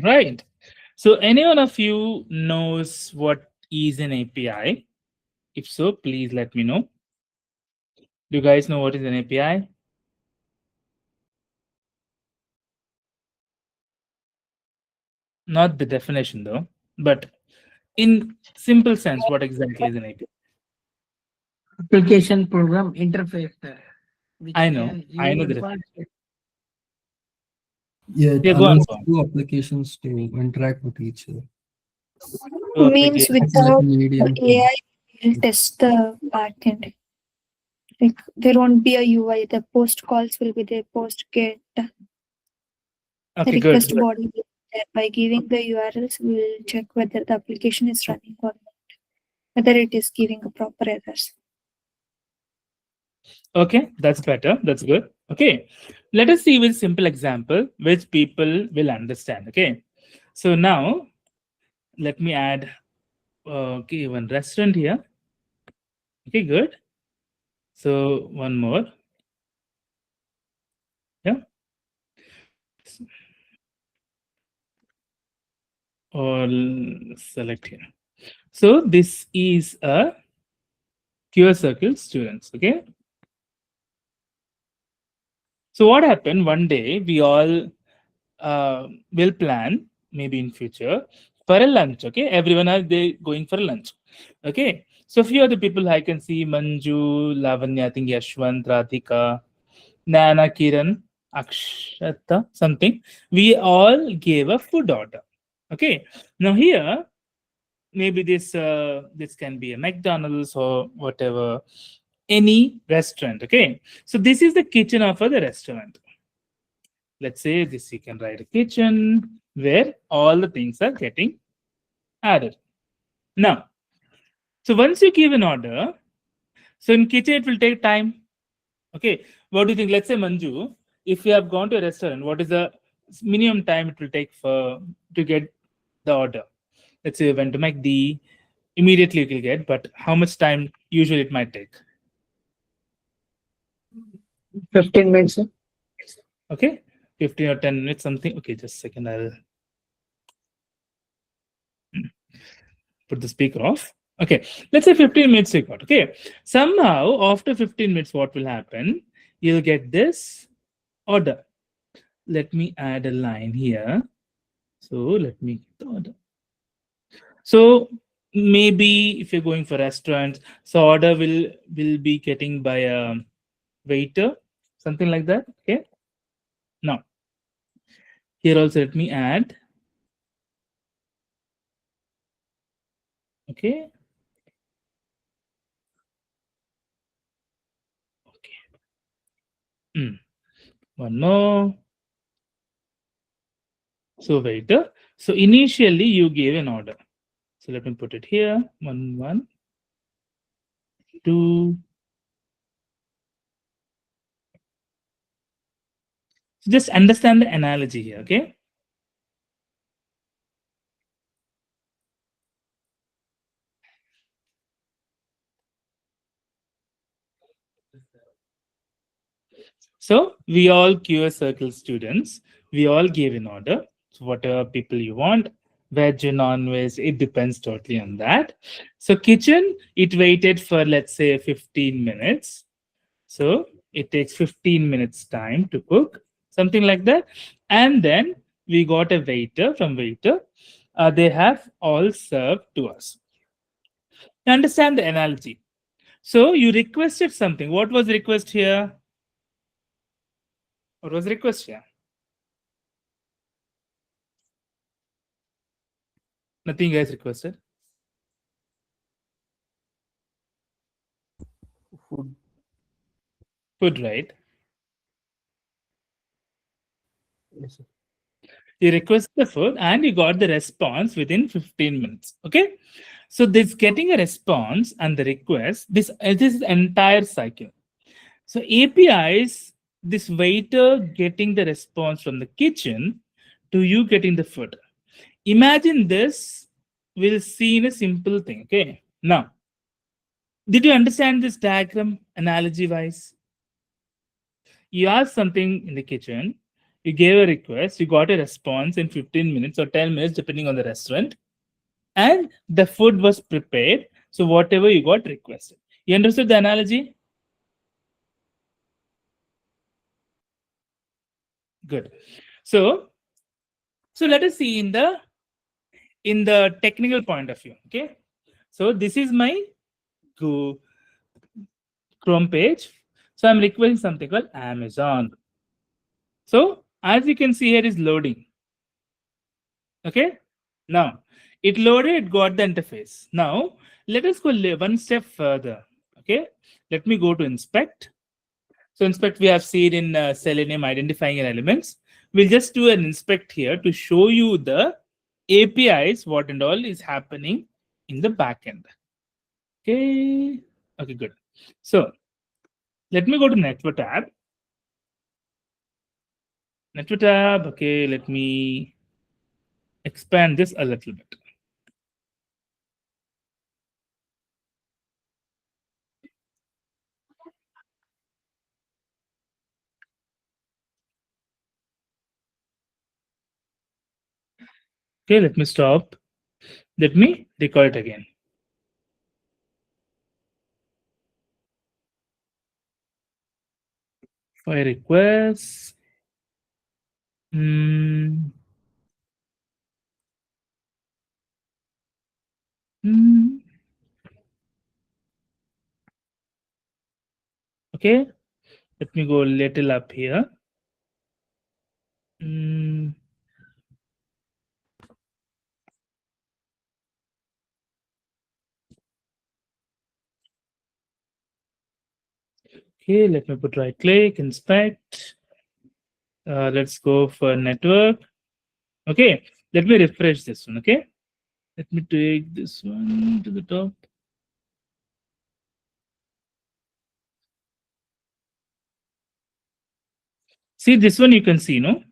Right. So, any one of you knows what is an API? If so, please let me know. Do you guys know what is an API? Not the definition though, but in simple sense, what exactly is an API? Application program interface, which can I know use the for definition. Yeah, it Yeah, go on, allows go on. two applications to interact with each other. So, Means application. It's like a without the medium to. AI, will test the backend. Like there won't be a UI. The post calls will be there. Post get Okay, good, request good. body will be there. By giving the URLs, we will check whether the application is running or not, whether it is giving a proper errors. Okay, that's better. That's good. Okay, let us see with simple example which people will understand. Okay, so now let me add okay one restaurant here. Okay, good. So one more. Yeah, or select here. So this is a QR circle students. Okay, so what happened one day we all will plan maybe in future for a lunch. Okay, everyone are they going for lunch. Okay, so few of the people I can see Manju, Lavanya, I think Yashwant, Radhika, Nana, Kiran, Akshata, something. We all gave a food order. Okay, now here maybe this can be a McDonald's or whatever, any restaurant. Okay, so this is the kitchen of the restaurant. Let's say this you can write a kitchen where all the things are getting added. Now, so once you give an order, so in kitchen it will take time. Okay, what do you think? Let's say Manju, if you have gone to a restaurant, what is the minimum time it will take for to get the order? Let's say you went to McD, immediately you will get, but how much time usually it might take? 15 minutes. Okay, 15 or 10 minutes, something. Okay, just a second, I'll put the speaker off. Okay, let's say 15 minutes you got. Okay, somehow after 15 minutes, what will happen? You'll get this order. Let me add a line here. So let me get the order. So maybe if you're going for restaurants, so order will be getting by a waiter, something like that. Okay. Now here also let me add. Okay. Okay. One more. So waiter. So initially you gave an order. So let me put it here. One, two. So just understand the analogy here. Okay. So we all QS circle students. We all gave an order. So whatever people you want, veg or non-veg, it depends totally on that. So kitchen, it waited for let's say 15 minutes. So it takes 15 minutes time to cook, something like that. And then we got a waiter from waiter. They have all served to us. Understand the analogy. So you requested something. What was the request here? What was the request here? Nothing guys requested. Food. Food, right? Yes, sir. You requested the food and you got the response within 15 minutes. Okay. So this getting a response and the request, this is entire cycle. So APIs, this waiter getting the response from the kitchen to you getting the food. Imagine this will see in a simple thing. Okay. Now, did you understand this diagram analogy wise? You ask something in the kitchen, You gave a request, you got a response in 15 minutes or 10 minutes, depending on the restaurant, and the food was prepared. So whatever you got requested. You understood the analogy? Good. So, so let us see in the technical point of view. Okay. So this is my Go Chrome page. So I'm requesting something called Amazon. So as you can see here is loading. Okay. Now it loaded, it got the interface. Now let us go one step further. Okay. Let me go to inspect. So inspect we have seen in Selenium identifying elements. We'll just do an inspect here to show you the APIs, what and all is happening in the backend. Okay. Okay, good. So let me go to network tab. Network tab. Okay, let me expand this a little bit. Okay, let me stop. Let me record it again. File requests. Hmm. Hmm. Okay, let me go a little up here. Hmm. Okay, let me put right click, inspect. Let's go for network. Okay, let me refresh this one. Okay, let me take this one to the top. See this one you can see, no?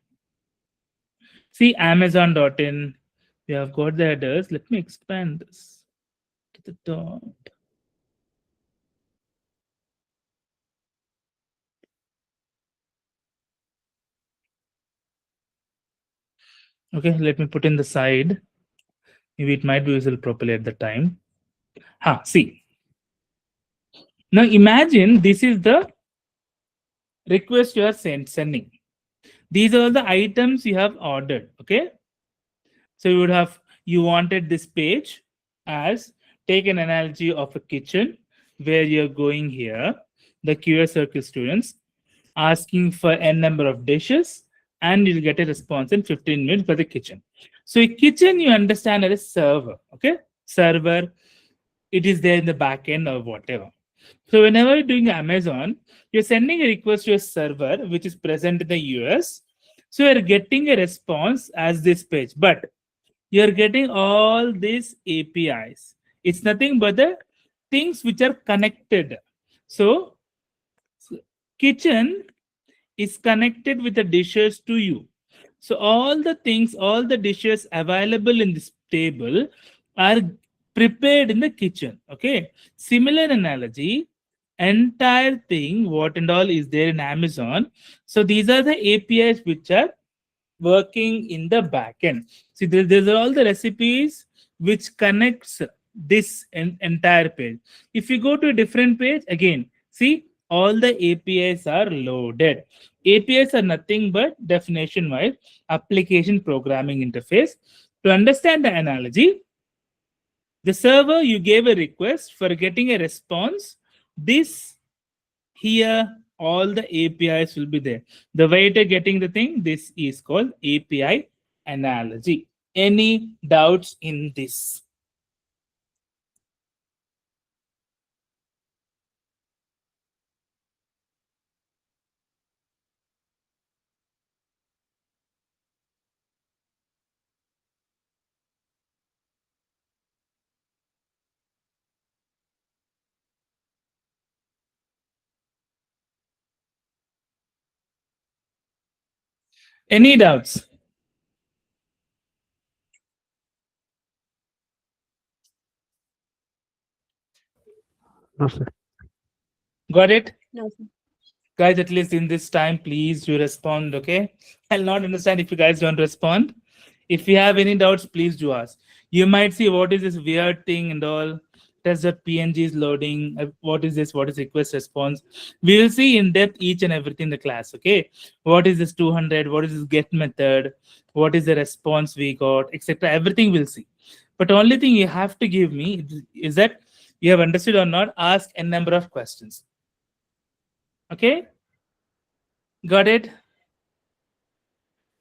See Amazon.in. We have got the headers. Let me expand this to the top. Okay, let me put in the side. Maybe it might be visible properly at the time. See. Now imagine this is the request you are sending. These are the items you have ordered. Okay. So you wanted this page as, take an analogy of a kitchen where you're going here, the QA circle students asking for n number of dishes, and you'll get a response in 15 minutes for the kitchen. So a kitchen you understand as a server, okay? Server, it is there in the backend or whatever. So whenever you're doing Amazon, you're sending a request to a server which is present in the US. So you're getting a response as this page, but you're getting all these APIs. It's nothing but the things which are connected. So kitchen is connected with the dishes to you. So all the things, all the dishes available in this table are prepared in the kitchen. Okay. Similar analogy, entire thing, what and all is there in Amazon. So these are the APIs which are working in the backend. See, these are all the recipes which connects this entire page. If you go to a different page, again, see, all the APIs are loaded. APIs are nothing but definition-wise application programming interface. To understand the analogy, the server you gave a request for getting a response. This here all the APIs will be there. The way to getting the thing, this is called API analogy. Any doubts in this? Any doubts? No, sir. Got it? No, sir. Guys, at least in this time, please do respond, okay? I'll not understand if you guys don't respond. If you have any doubts, please do ask. You might see what is this weird thing and all. Test.png is loading. What is this? What is request response? We will see in depth each and everything in the class. Okay. What is this 200? What is this get method? What is the response we got, etc. Everything we'll see. But only thing you have to give me is that you have understood or not. Ask a number of questions. Okay. Got it?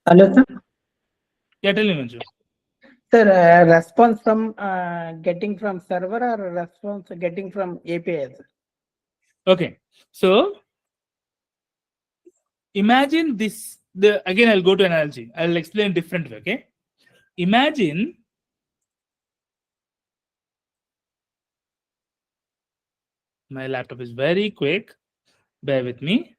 Hello, sir. Yeah, tell me, Manju. Sir, response from getting from server or response getting from API? Sir? Okay. So imagine this. Again, I'll go to analogy. I'll explain different way. Okay. Imagine my laptop is very quick. Bear with me.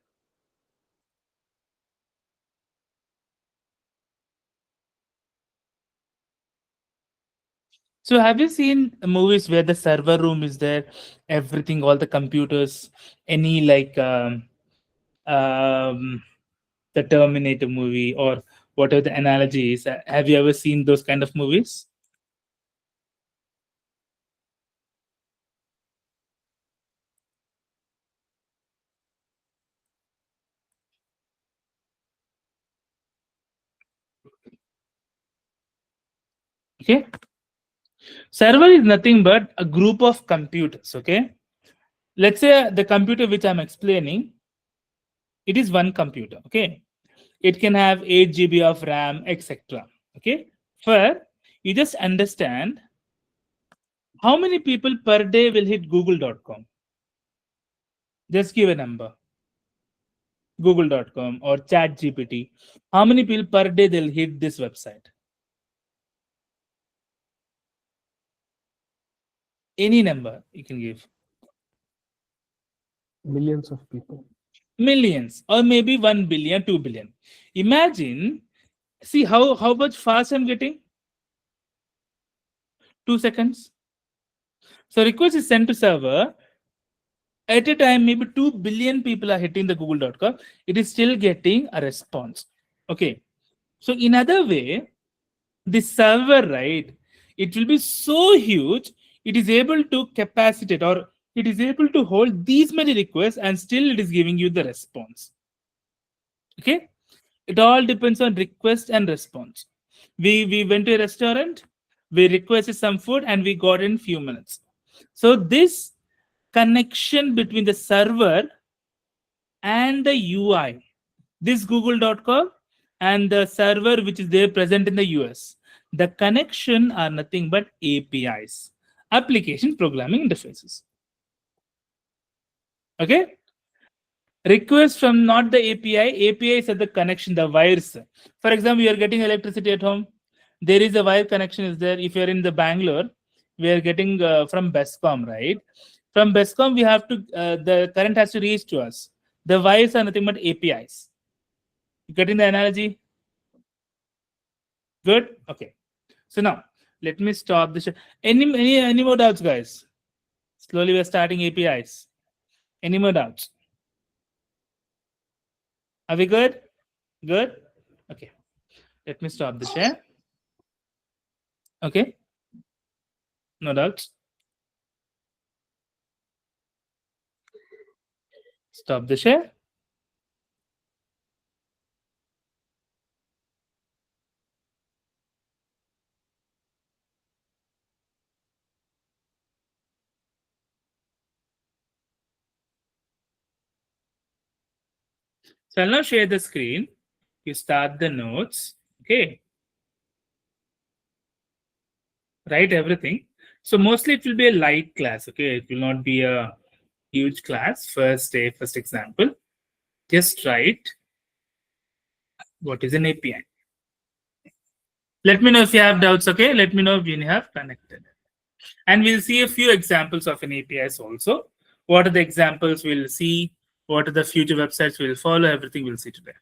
So have you seen movies where the server room is there, everything, all the computers, any like um, the Terminator movie or whatever the analogy is? Have you ever seen those kind of movies? Okay. Server is nothing but a group of computers. Okay. Let's say the computer which I'm explaining, it is one computer. Okay. It can have 8 GB of RAM, etc. Okay. For you just understand how many people per day will hit google.com. Just give a number. Google.com or ChatGPT. How many people per day they'll hit this website? Any number you can give. Millions of people. Millions or maybe 1 billion, 2 billion. Imagine, see how much fast I'm getting? 2 seconds. So request is sent to server. At a time, maybe 2 billion people are hitting the google.com. It is still getting a response. Okay. So in other way, the server, right, it will be so huge, it is able to capacitate or it is able to hold these many requests and still it is giving you the response. Okay. It all depends on request and response. We went to a restaurant, we requested some food and we got in few minutes. So this connection between the server and the UI, this google.com and the server which is there present in the US, the connection are nothing but APIs, application programming interfaces. Okay. Request from not the API is at the connection, the wires. For example, you are getting electricity at home. There is a wire connection is there. If you are in the Bangalore, we are getting from Bescom, right? From Bescom, we have to the current has to reach to us. The wires are nothing but APIs. You getting the analogy? Good. Okay. So now let me stop the show. Any more doubts, guys? Slowly we're starting APIs. Any more doubts? Are we good? Good. Okay. Let me stop the share. Okay. No doubts. Stop the share. So I'll now share the screen. You start the notes. Okay. Write everything. So mostly it will be a light class. Okay. It will not be a huge class. First day, first example. Just write what is an API. Let me know if you have doubts. Okay. Let me know if you have connected. And we'll see a few examples of an APIs also. What are the examples we'll see? What are the future websites we'll follow? Everything we'll see today.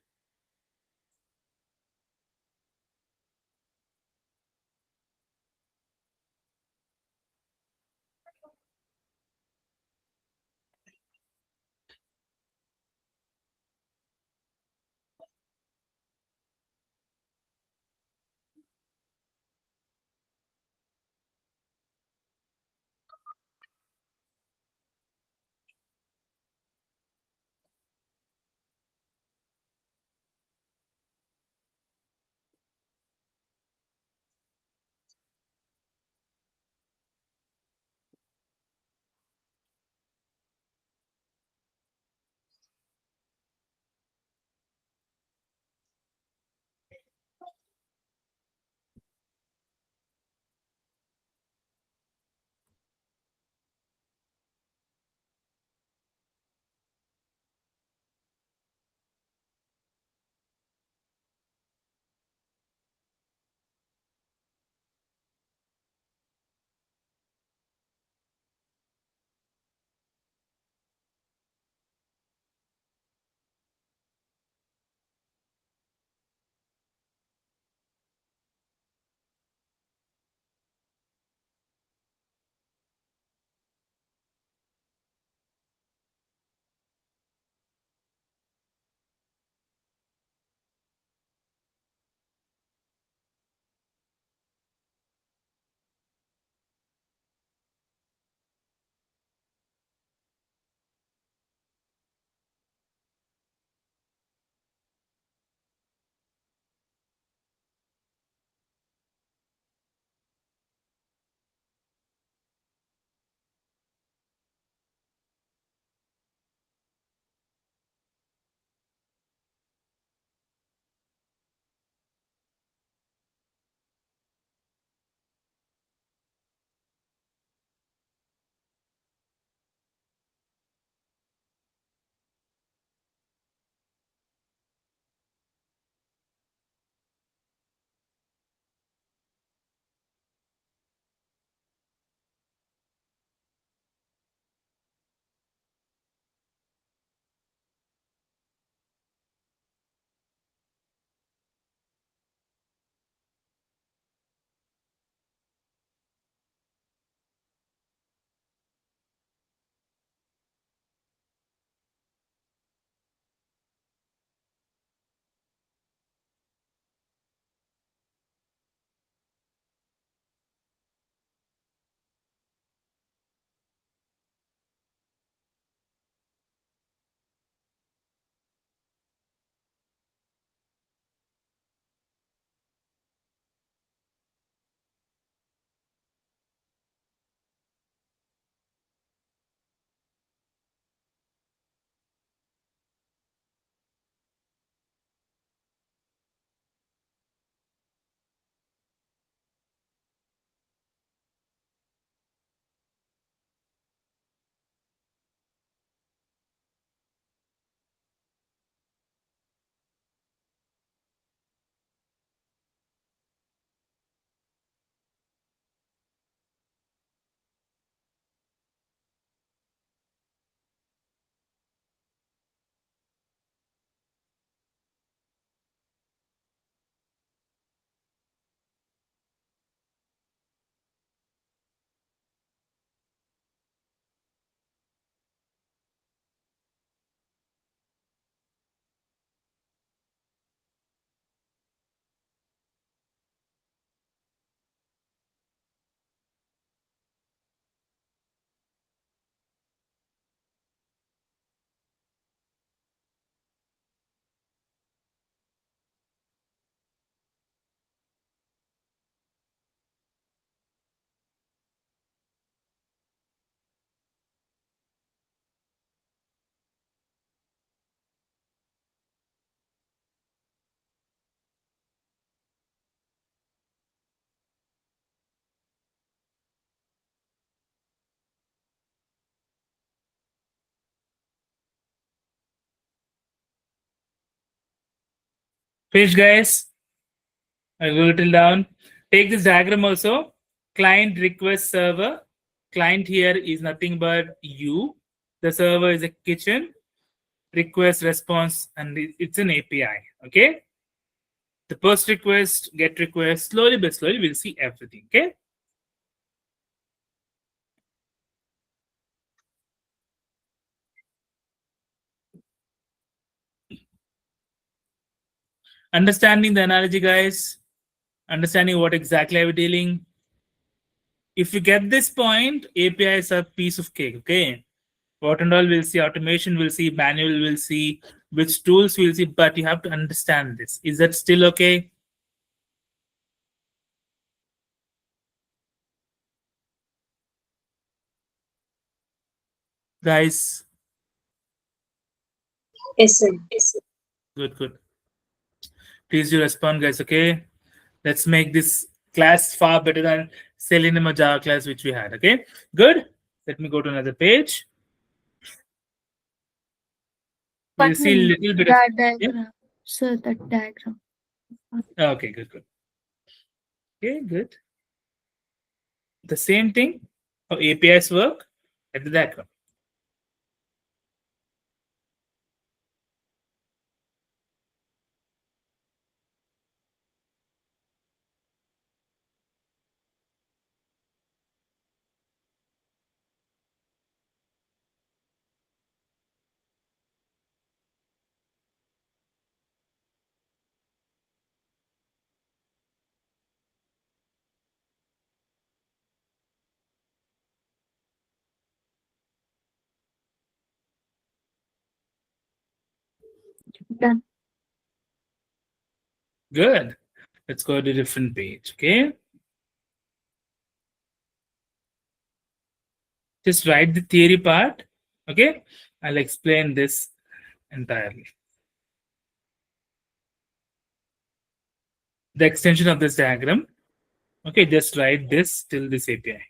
Finish, guys. I'll go a little down. Take this diagram also. Client request server. Client here is nothing but you. The server is a kitchen. Request response, and it's an API. Okay. The post request, get request, slowly but slowly, we'll see everything. Okay. Understanding the analogy, guys. Understanding what exactly are we dealing. If you get this point, API is a piece of cake. Okay. What and all we'll see, automation we'll see, manual we'll see, which tools we'll see, but you have to understand this. Is that still okay? Guys, Yes, sir. good, good. Please do respond, guys. Okay. Let's make this class far better than Selenium Java class which we had. Okay. Good. Let me go to another page. We'll One see a minute. little bit of That yeah? diagram. Sir, that diagram. Okay, good, good. Okay, good. The same thing how APIs work at the diagram. Done. Good. Let's go to a different page. Okay. Just write the theory part. Okay. I'll explain this entirely. The extension of this diagram. Okay, just write this till this API.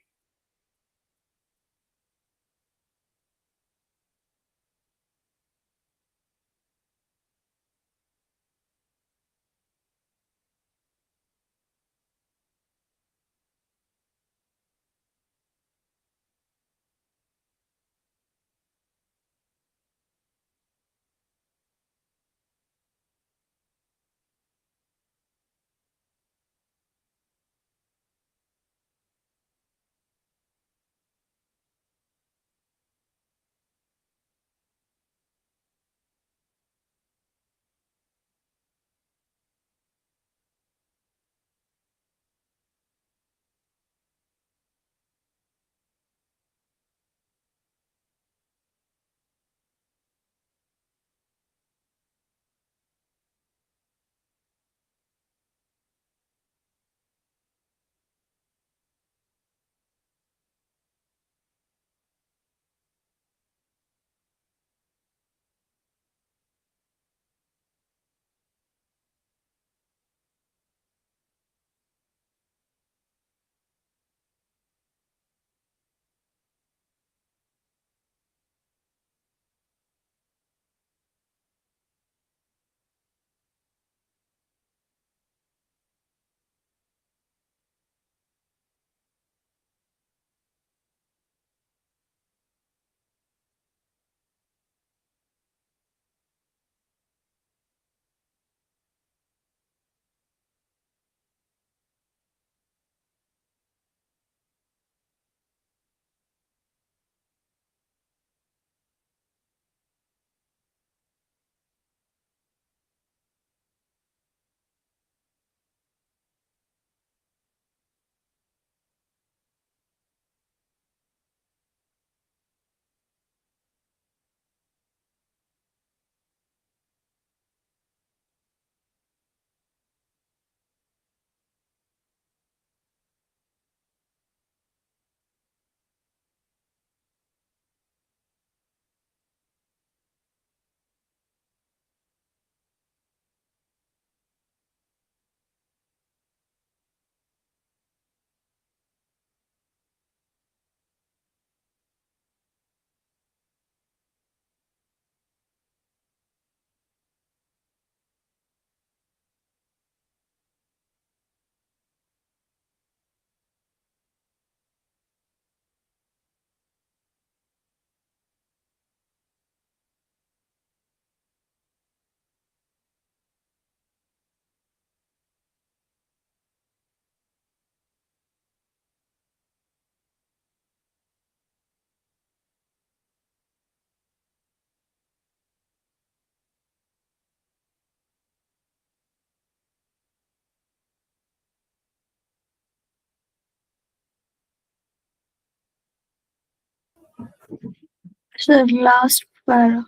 So last para.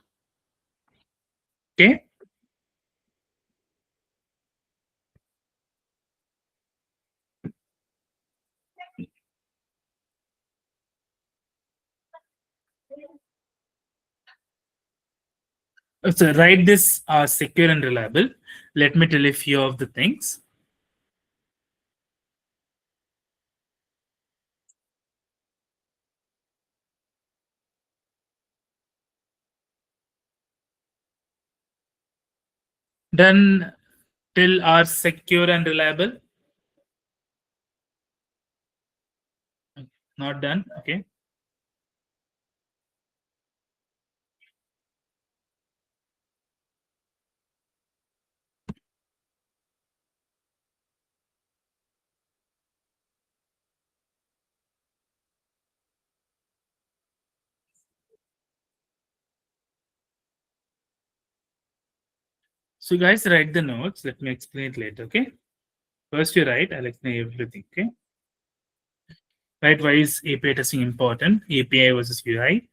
Okay. So write this secure and reliable. Let me tell you a few of the things. Done till are secure and reliable. Not done. Okay. So guys, write the notes. Let me explain it later. Okay. First you write. I'll explain everything. Okay. Right? Why is API testing important? API versus UI.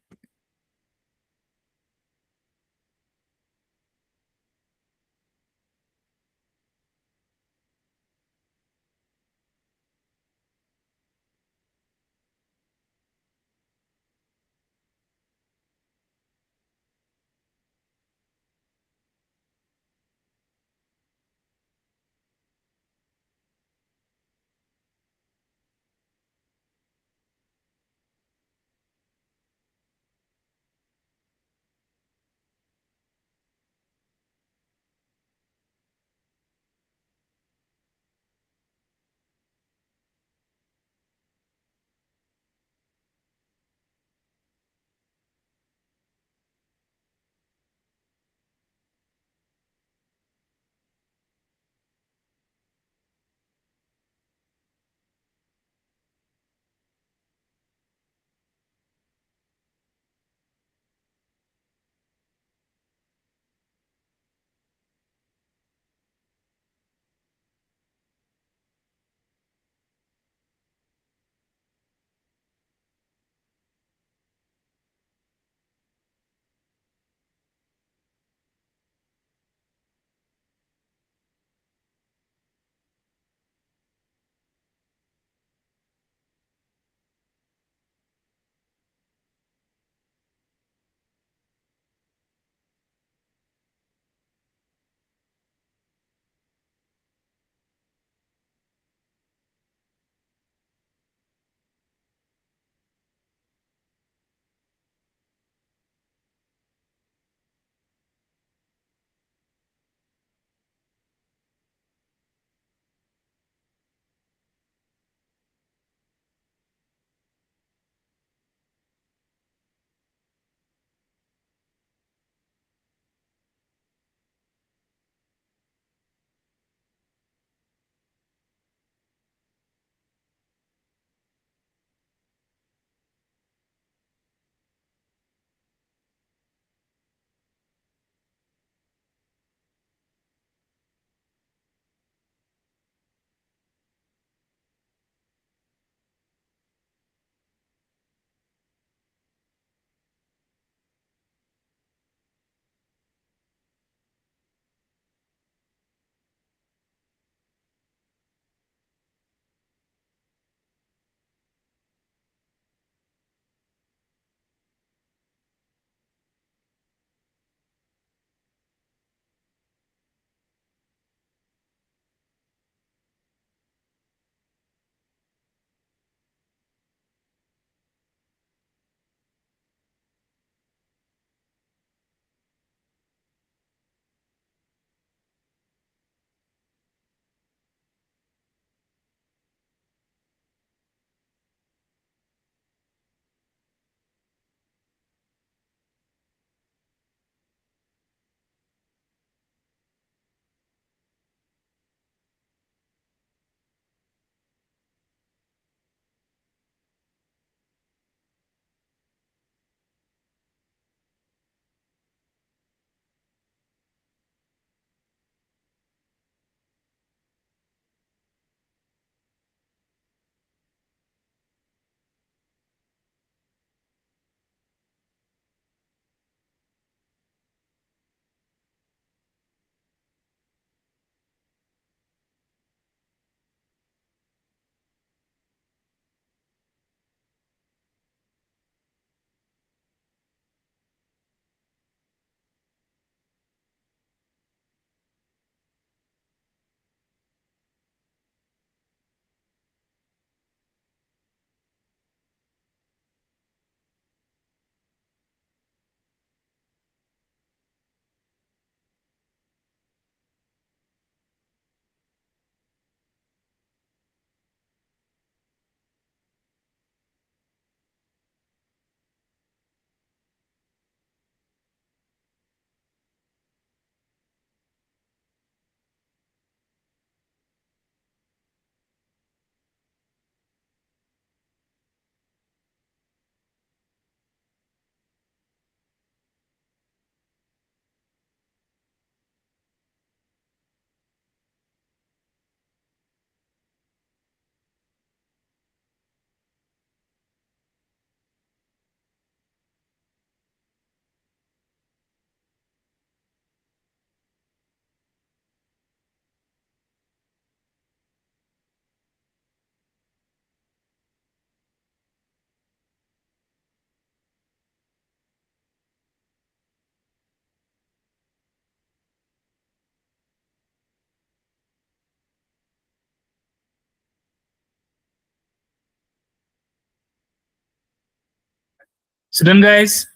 So done, guys.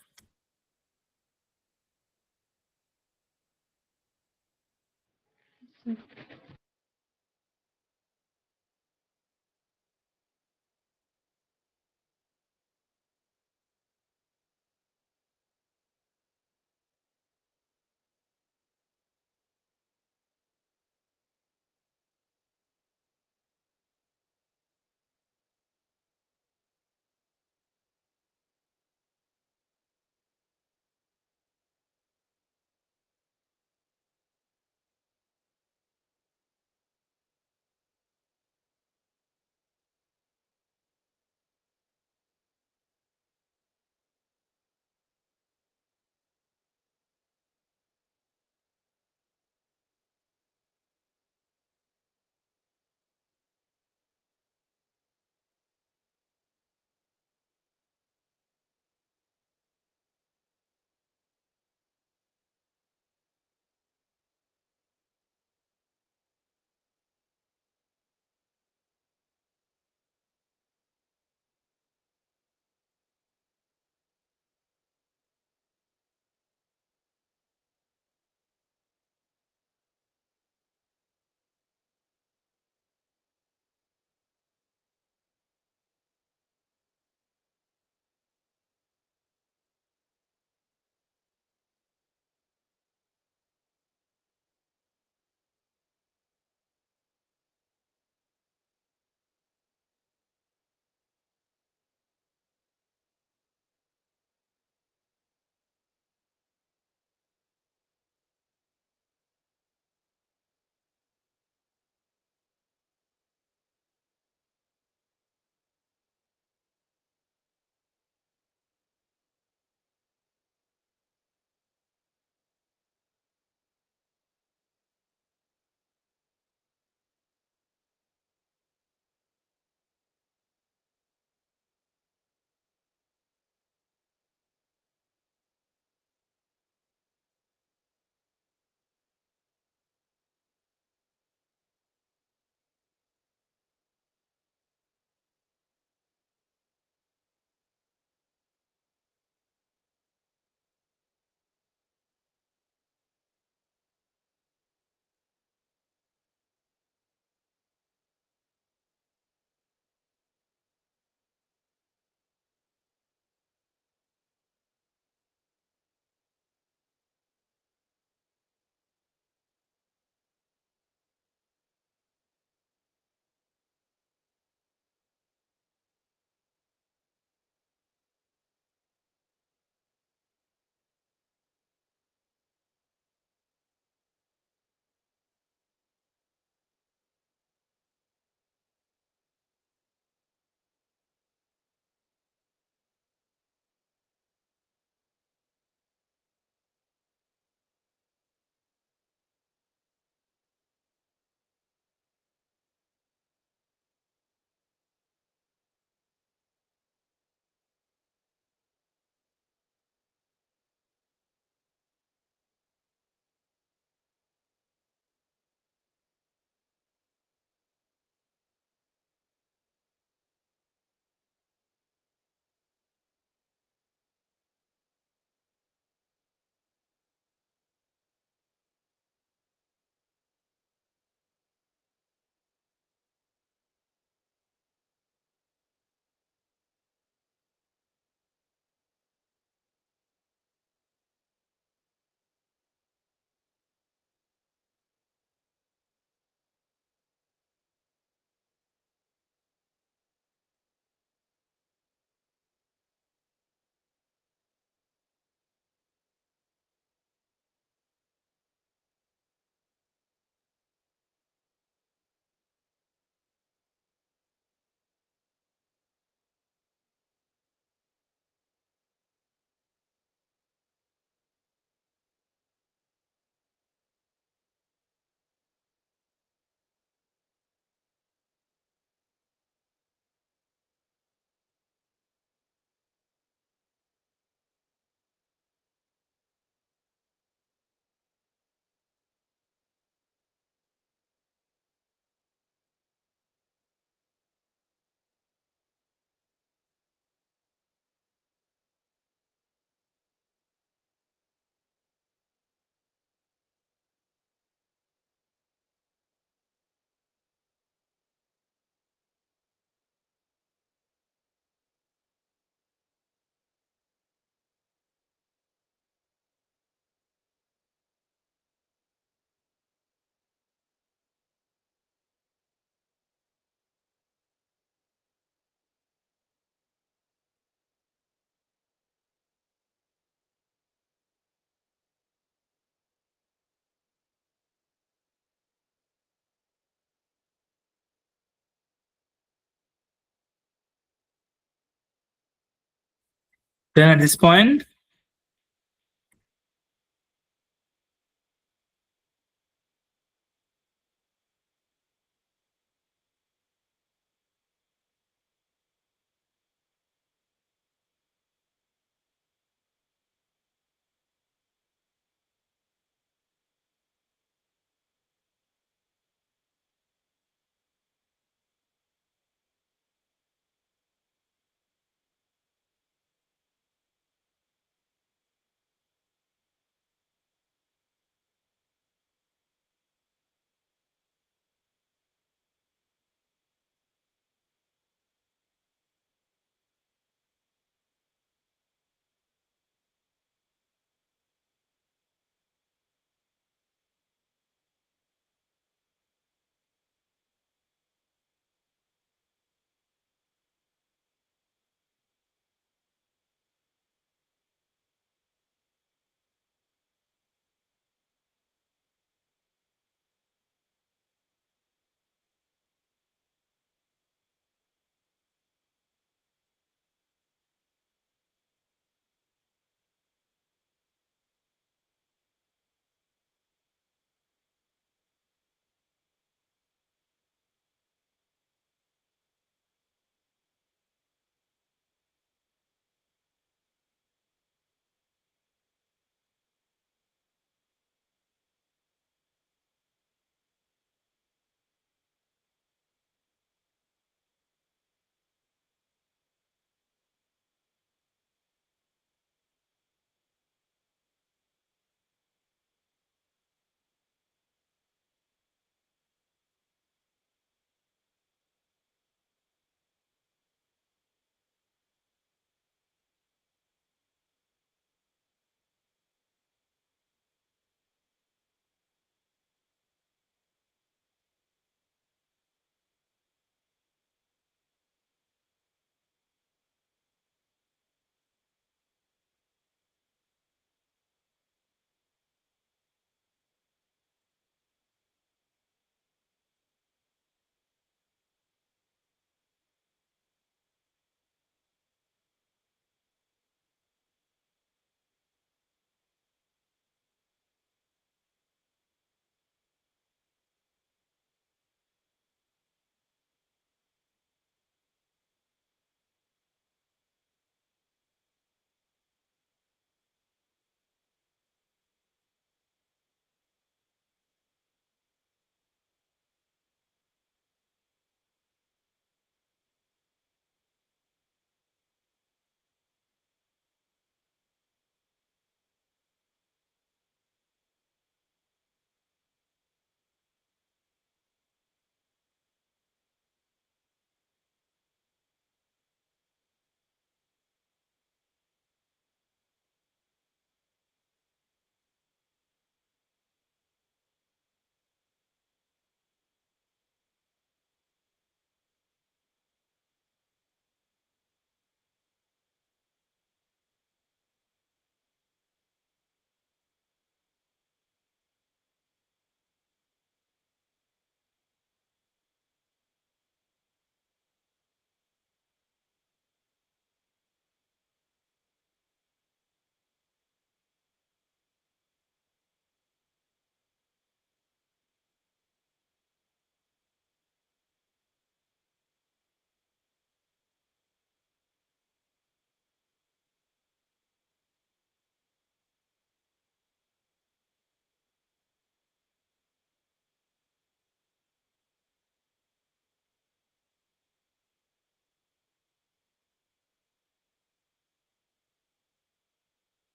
Then at this point,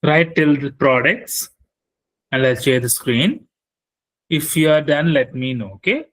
right till the products, and let's share the screen. If you are done, let me know. Okay.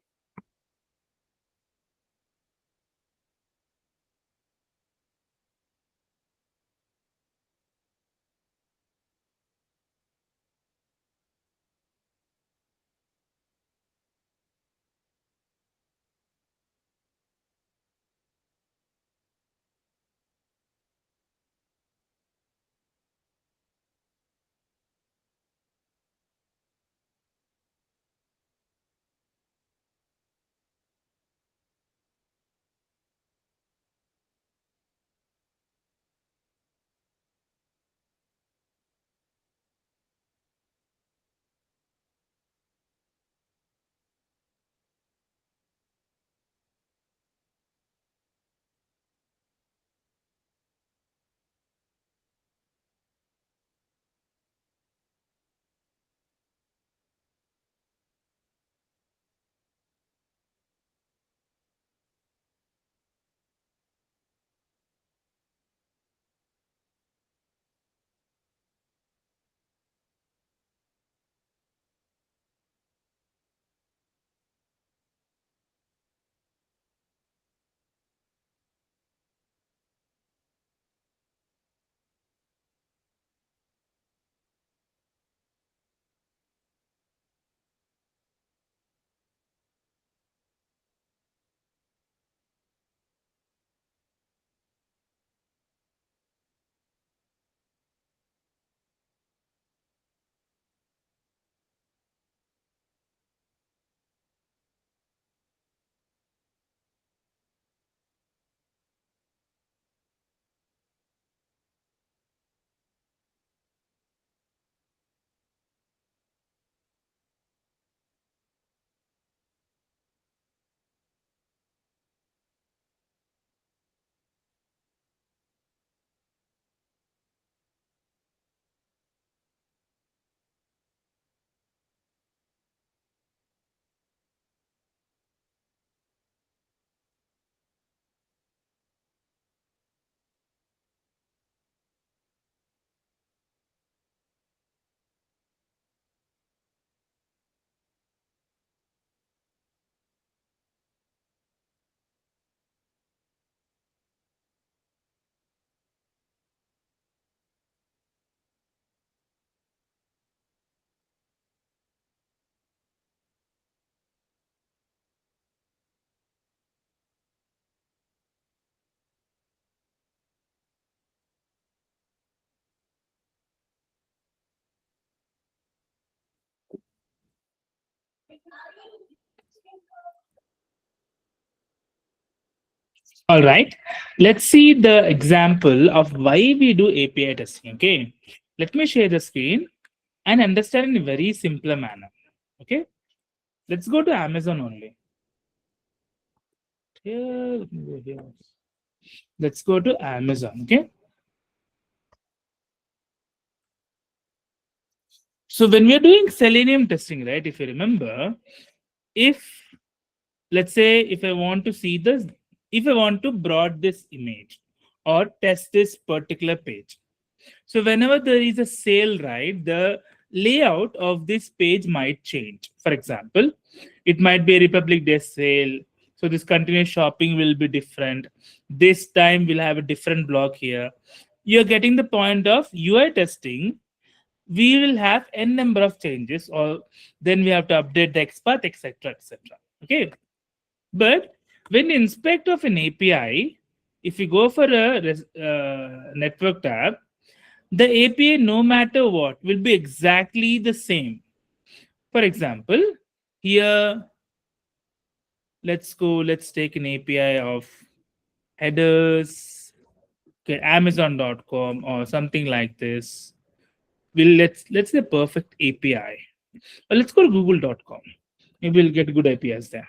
All right. Let's see the example of why we do API testing. Okay. Let me share the screen and understand in a very simpler manner. Okay. Let's go to Amazon only. Here, let me go here. Let's go to Amazon. Okay. So when we are doing Selenium testing, right? If you remember, if let's say if I want to see this, if I want to broad this image or test this particular page. So whenever there is a sale, right, the layout of this page might change. For example, it might be a Republic Day sale. So this continuous shopping will be different. This time we'll have a different block here. You're getting the point of UI testing. We will have n number of changes, or then we have to update the XPath, etc., etc. Okay, but when you inspect of an API, if you go for a network tab, the API, no matter what, will be exactly the same. For example, here, let's take an API of headers, okay, Amazon.com or something like this. Let's say perfect API. Or let's go to Google.com. Maybe we'll get good APIs there.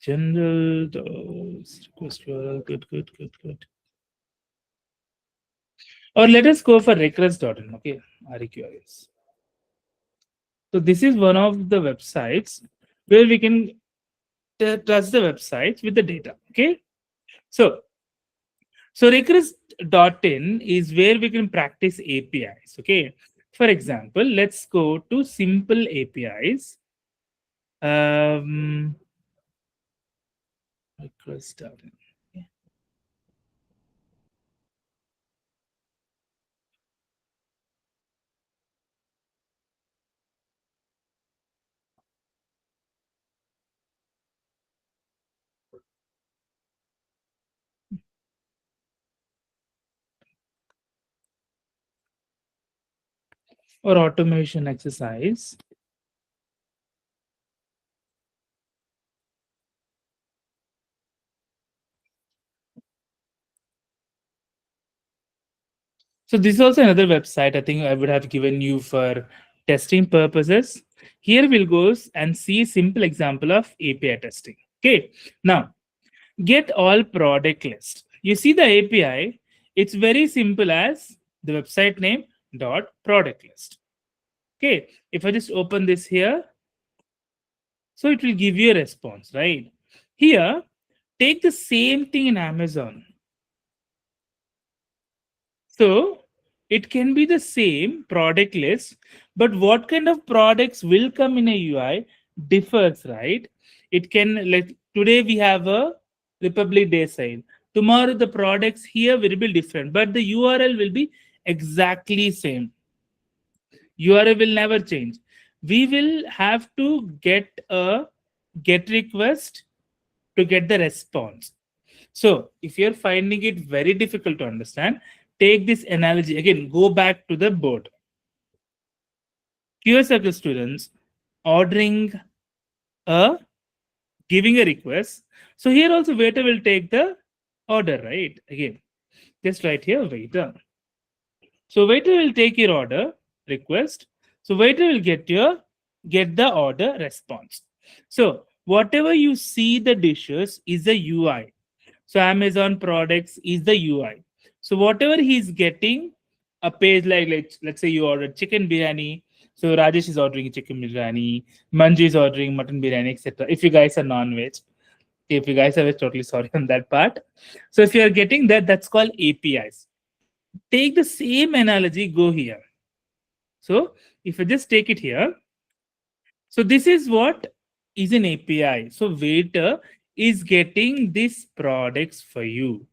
General request URL, good. Or let us go for request.in, okay, REQRS. So this is one of the websites where we can trust the websites with the data. Okay, so request.in is where we can practice APIs. Okay, for example, let's go to simple APIs. Um, request.in. Or automation exercise. So this is also another website I think I would have given you for testing purposes. Here we'll go and see simple example of API testing. Okay, now get all product list. You see the API, it's very simple as the website name dot product list. Okay, if I just open this here, so it will give you a response, right? Here, take the same thing in Amazon. So it can be the same product list, but what kind of products will come in a UI differs, right? It can, like today we have a Republic Day sale. Tomorrow the products here will be different, but the URL will be exactly same. URL will never change. We will have to get a get request to get the response. So, if you're finding it very difficult to understand, take this analogy again, go back to the board. QR circle students ordering a giving a request. So, here also waiter will take the order, right? Again, just right here, waiter. So, waiter will take your order request. So, waiter will get the order response. So, whatever you see the dishes is the UI. So Amazon products is the UI. So whatever he's getting, a page like let's say you ordered chicken biryani. So Rajesh is ordering chicken biryani, Manju is ordering mutton biryani, etc. If you guys are non-veg, if you guys are veg, totally sorry on that part. So if you are getting that, that's called APIs. Take the same analogy, go here. So if I just take it here, so this is what is an API. So waiter is getting these products for you.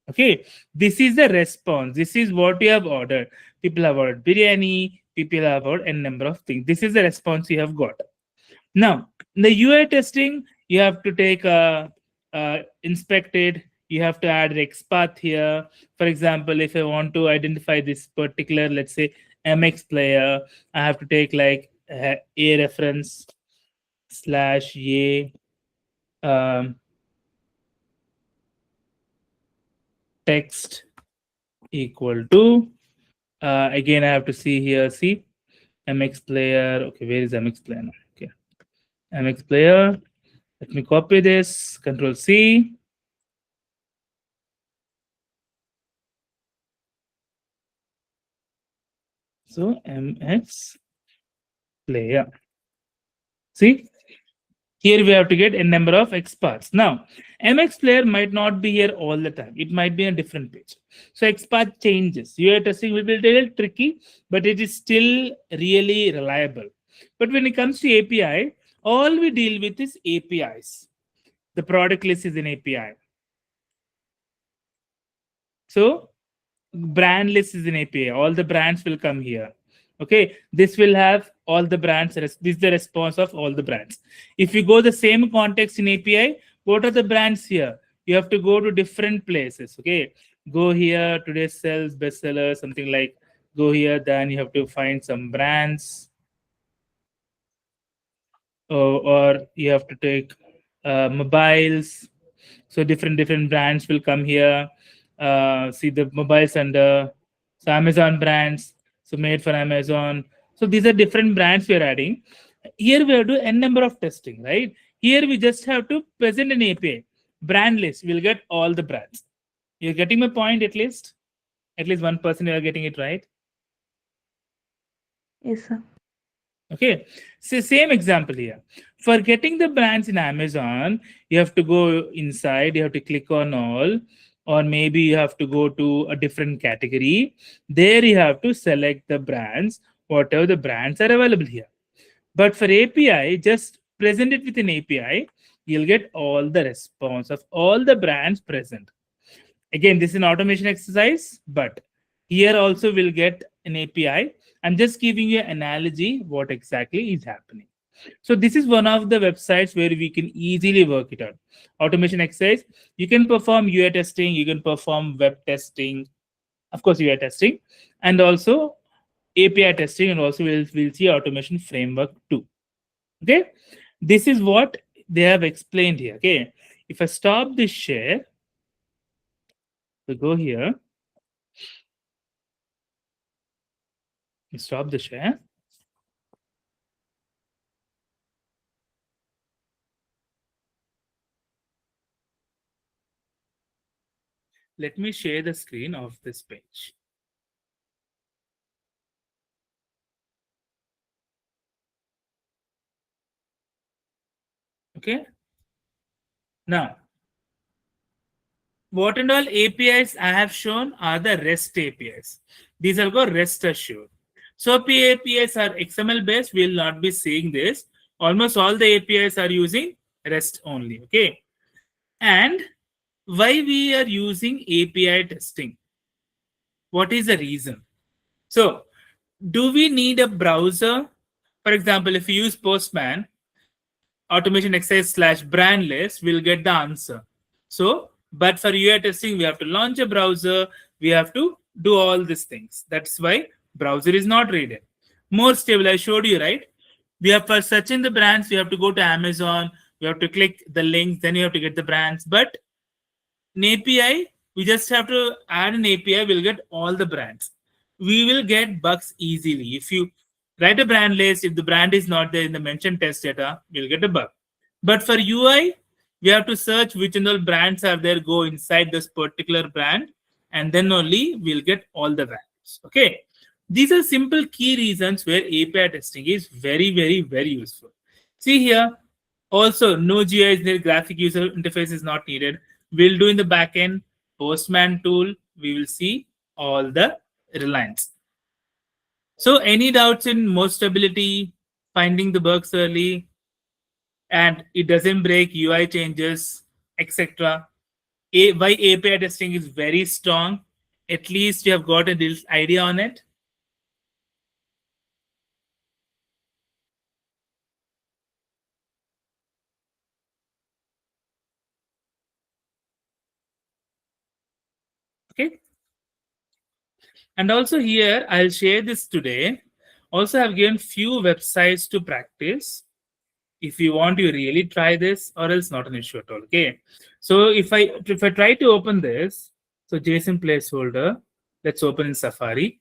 Okay, this is the response. This is what you have ordered. People have ordered biryani, people have ordered a number of things. This is the response you have got. Now, in the UI testing, you have to take inspect it. You have to add XPath here. For example, if I want to identify this particular, let's say MX player, I have to take like a reference slash a text equal to again I have to see here, see MX player. Okay, where is MX player now? Okay, MX player. Let me copy this, Control C. So MX player. See, here we have to get a number of XPaths. Now, MX player might not be here all the time. It might be a different page. So XPath changes. UI testing will be a little tricky, but it is still really reliable. But when it comes to API, all we deal with is APIs. The product list is an API. So brand list is an API. All the brands will come here. Okay, this will have all the brands. This is the response of all the brands. If you go the same context in API, what are the brands here? You have to go to different places. Okay, go here, today's sales, bestseller, something like go here, then you have to find some brands, or you have to take mobiles. So different brands will come here. See the mobiles under so Amazon brands, so made for Amazon. So these are different brands we are adding. Here we have to n number of testing, right? Here we just have to present an API brand list. We'll get all the brands. You're getting my point at least. At least 1% you are getting it right. Yes, sir. Okay, so same example here. For getting the brands in Amazon, you have to go inside, you have to click on all, or maybe you have to go to a different category. There you have to select the brands, whatever the brands are available here. But for API, just present it with an API, you'll get all the response of all the brands present. Again, this is an automation exercise, but here also we'll get an API. I'm just giving you an analogy what exactly is happening. So this is one of the websites where we can easily work it out. Automation exercise, you can perform UI testing, you can perform web testing, of course UI testing, and also API testing, and also we'll see automation framework too. Okay, this is what they have explained here. Okay, if I stop this share, we go here, stop the share. Let me share the screen of this page. Okay. Now, what and all APIs I have shown are the REST APIs. These are called REST assured. So APIs are XML based. We will not be seeing this. Almost all the APIs are using REST only. Okay. And why we are using API testing? What is the reason? So, do we need a browser? For example, if you use Postman, automation exercise slash brand list, we'll get the answer. So, but for UI testing, we have to launch a browser, we have to do all these things. That's why browser is not rated. More stable, I showed you, right? We have for searching the brands, we have to go to Amazon, we have to click the links, then you have to get the brands. But an API, we just have to add an API, we'll get all the brands. We will get bugs easily. If you write a brand list, if the brand is not there in the mentioned test data, we'll get a bug. But for UI, we have to search which and all brands are there, go inside this particular brand, and then only we'll get all the values. Okay. These are simple key reasons where API testing is very, very, very useful. See here, also no GUI is needed, graphic user interface is not needed. We'll do in the backend, Postman tool, we will see all the reliance. So any doubts in most stability, finding the bugs early, and it doesn't break UI changes, etc. Why API testing is very strong. At least you have got a little idea on it. Okay. And also here, I'll share this today. Also, I've given few websites to practice. If you want, you really try this, or else not an issue at all. Okay. So if I try to open this, so JSON placeholder, let's open in Safari.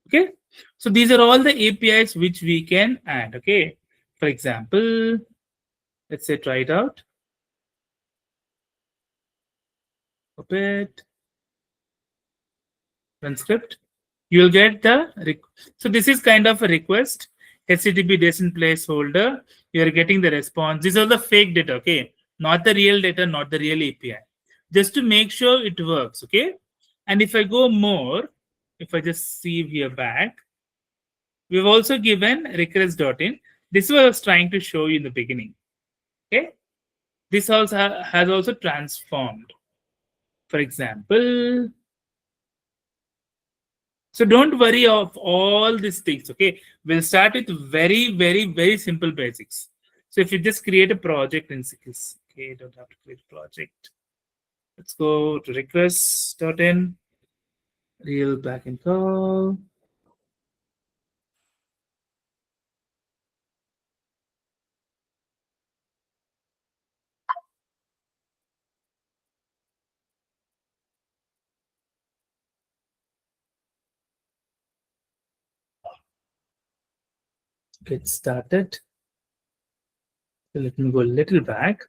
Okay. So these are all the APIs which we can add. Okay. For example, let's say try it out. Open it. Run script. You'll get the so this is kind of a request. HTTP JSON placeholder. You're getting the response. These are the fake data. Okay. Not the real data, not the real API. Just to make sure it works. Okay. And if I go more, if I just see here back, we've also given request.in. This is what I was trying to show you in the beginning. Okay. This also has also transformed. For example, so don't worry of all these things. Okay. We'll start with very, very, very simple basics. So if you just create a project in Skills, okay, don't have to create a project. Let's go to request.in, real backend call. Get started. So let me go a little back.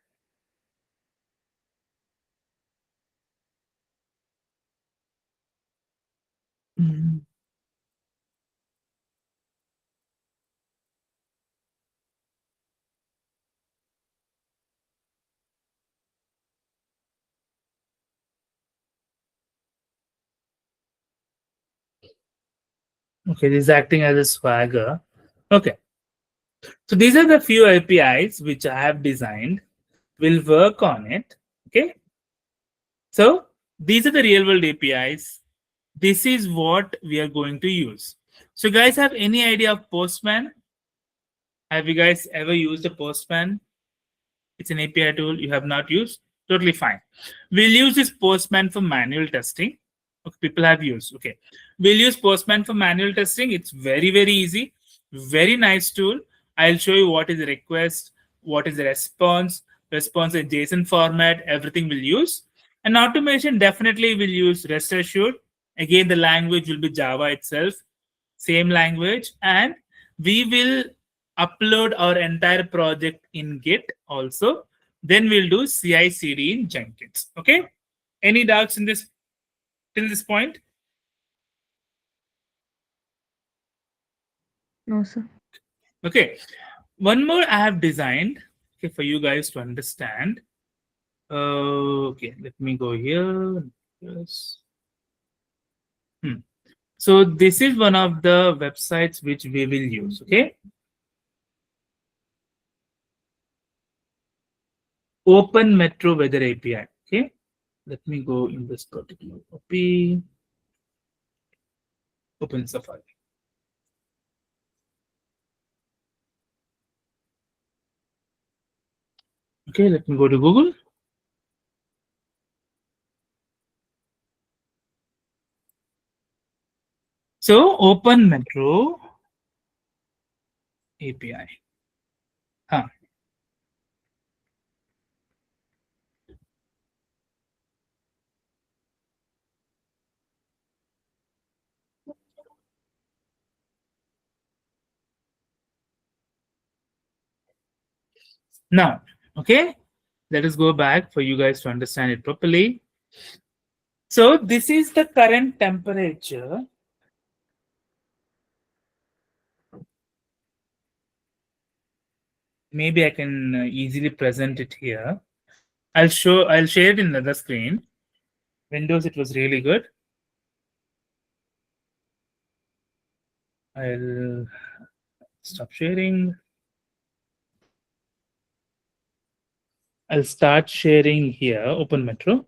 Okay, this is acting as a swagger. Okay, so these are the few APIs which I have designed. We'll work on it. Okay, so these are the real world APIs. This is what we are going to use. So, guys, have any idea of Postman? Have you guys ever used a Postman? It's an API tool you have not used. Totally fine. We'll use this Postman for manual testing. Okay, people have used. Okay, we'll use Postman for manual testing. It's very easy. Very nice tool. I'll show you what is the request, what is the response in JSON format. Everything we'll use. And automation definitely will use rest assured. Again, the language will be Java itself, same language, and we will upload our entire project in Git also. Then we'll do CI/CD in Jenkins. Okay. Any doubts in this till this point? No, sir. Okay. One more I have designed, okay, for you guys to understand. Okay, let me go here. Yes. So this is one of the websites which we will use. Okay. Open Metro Weather API. Okay. Let me go in this particular copy. Open Safari. Okay, let me go to Google. So Open Metro API. Huh. Now, okay, let us go back for you guys to understand it properly. So this is the current temperature. Maybe I can easily present it here. I'll share it in the screen. Windows, it was really good. I'll stop sharing. I'll start sharing here, Open Metro.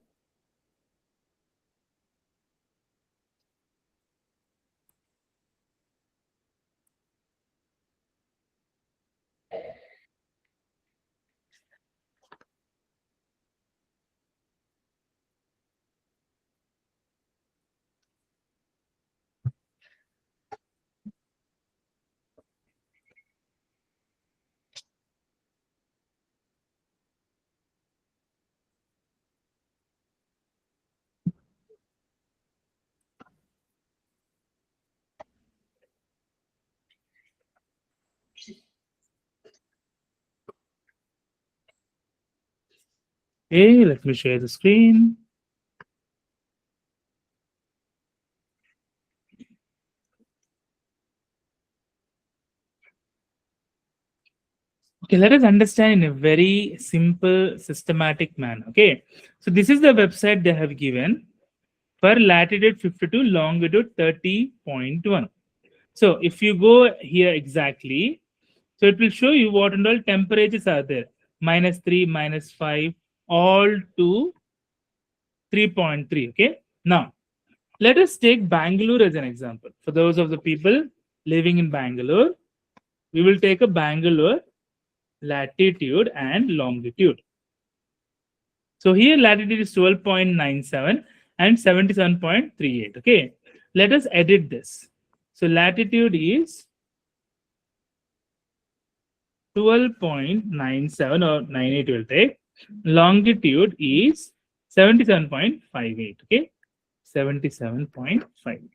Okay, let me share the screen. Okay, let us understand in a very simple, systematic manner. Okay, so this is the website they have given for latitude 52, longitude 30.1. So if you go here exactly, so it will show you what and all temperatures are there. -3, -5, all to 3.3. Okay, now let us take Bangalore as an example. For those of the people living in Bangalore, we will take a Bangalore latitude and longitude. So here latitude is 12.97 and 77.38. Okay, let us edit this. So latitude is 12.97 or 98 will take. Longitude is 77.58. Okay, 77.58.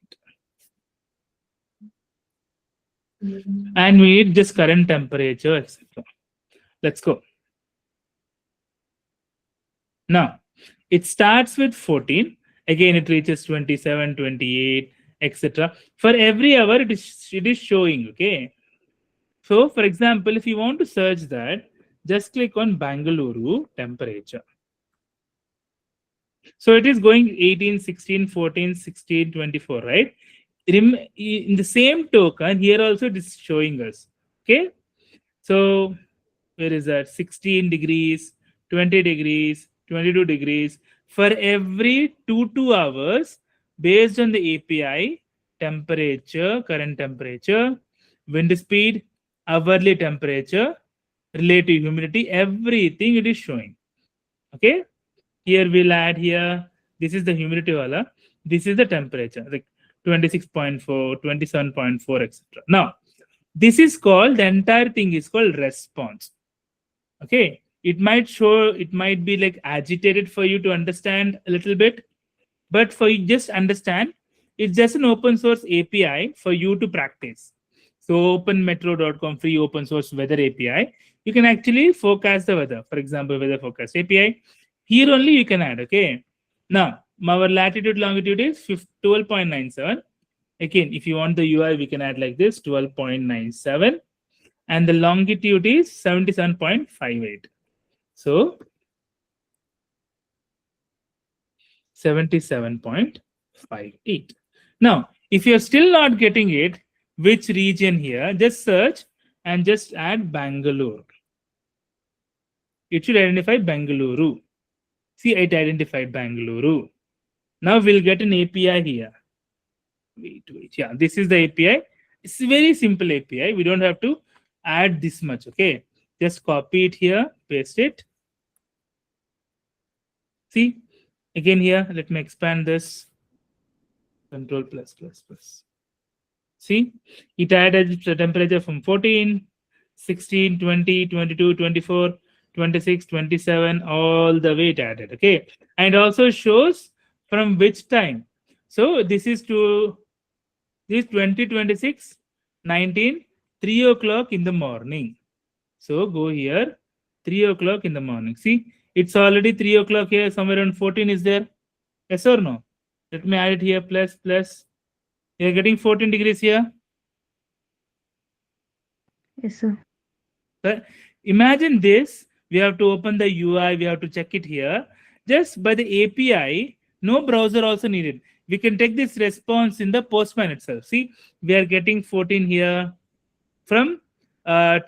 And we need just current temperature, etc. Let's go. Now, it starts with 14. Again, it reaches 27, 28, etc. For every hour, it is showing. Okay. So, for example, if you want to search that, just click on Bangalore temperature. So it is going 18, 16, 14, 16, 24, right? In the same token, here also it is showing us. Okay, so where is that? 16 degrees, 20 degrees, 22 degrees. For every 2 hours, based on the API, temperature, current temperature, wind speed, hourly temperature, relative humidity, everything it is showing. Okay, here we'll add here. This is the humidity wala. This is the temperature, like 26.4, 27.4, etc. Now, this is called, the entire thing is called response. Okay, it might show, it might be like agitated for you to understand a little bit, but for you just understand, it's just an open source API for you to practice. So openmetro.com, free open source weather API, you can actually forecast the weather. For example, weather forecast API, here only you can add. Okay, now our latitude longitude is 12.97. Again, if you want the UI, we can add like this, 12.97, and the longitude is 77.58. So 77.58. Now, if you're still not getting it, which region here, just search and just add Bangalore. It should identify Bengaluru. See, it identified Bengaluru. Now we'll get an API here. Wait. Yeah, this is the API. It's a very simple API. We don't have to add this much. Okay, just copy it here, paste it. See, again here, let me expand this. Control plus. See, it added the temperature from 14, 16, 20, 22, 24, 26, 27, all the way it added. Okay, and also shows from which time. So this is 20, 26, 19, 3 o'clock in the morning. So go here, 3 o'clock in the morning. See, it's already 3 o'clock here, somewhere around 14 is there. Yes or no? Let me add it here, plus. You're getting 14 degrees here. Yes, sir. But imagine this, we have to open the UI, we have to check it here. Just by the API, no browser also needed. We can take this response in the Postman itself. See, we are getting 14 here from 12